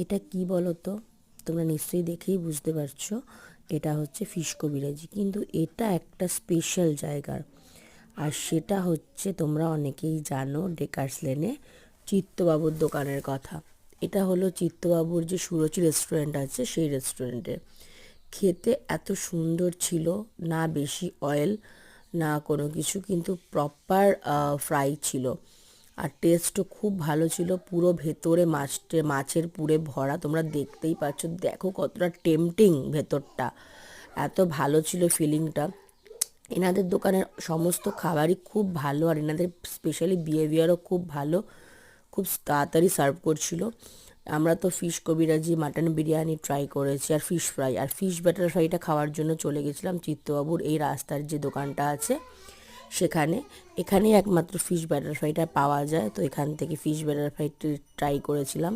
এটা কি বলো তো? তোমরা নিশ্চয়ই দেখেই বুঝতে পারছো এটা হচ্ছে ফিশ কবিরাজি, কিন্তু এটা একটা স্পেশাল জায়গার। আর সেটা হচ্ছে তোমরা অনেকেই জানো ডেকার্স লেনে চিত্তবাবুর দোকানের কথা। এটা হলো চিত্তবাবুর যে সুরুচি রেস্টুরেন্ট আছে সেই রেস্টুরেন্টে। খেতে এত সুন্দর ছিল, না বেশি অয়েল না কোনো কিছু, কিন্তু প্রপার ফ্রাই ছিল। আর টেস্টও খুব ভালো ছিল, পুরো ভেতরে মাছের পুরে ভরা। তোমরা দেখতেই পাচ্ছ, দেখো কতটা টেম্পটিং ভেতরটা, এত ভালো ছিল ফিলিংটা। এনাদের দোকানের সমস্ত খাবারই খুব ভালো, আর এনাদের স্পেশালি বিহেভিয়ারও খুব ভালো, খুব তাড়াতাড়ি সার্ভ করছিল। আমরা তো ফিশ কবিরাজি, মাটন বিরিয়ানি ট্রাই করেছি, আর ফিশ ফ্রাই আর ফিশ ব্যাটার ফ্রাইটা খাওয়ার জন্য চলে গেছিলাম চিত্তবাবুর এই রাস্তার যে দোকানটা আছে সেখানে। এখানেই একমাত্র ফিশ ব্যাটার ফ্রাইটা পাওয়া যায়, তো এখান থেকে ফিশ ব্যাটার ফ্রাই ট্রাই করেছিলাম।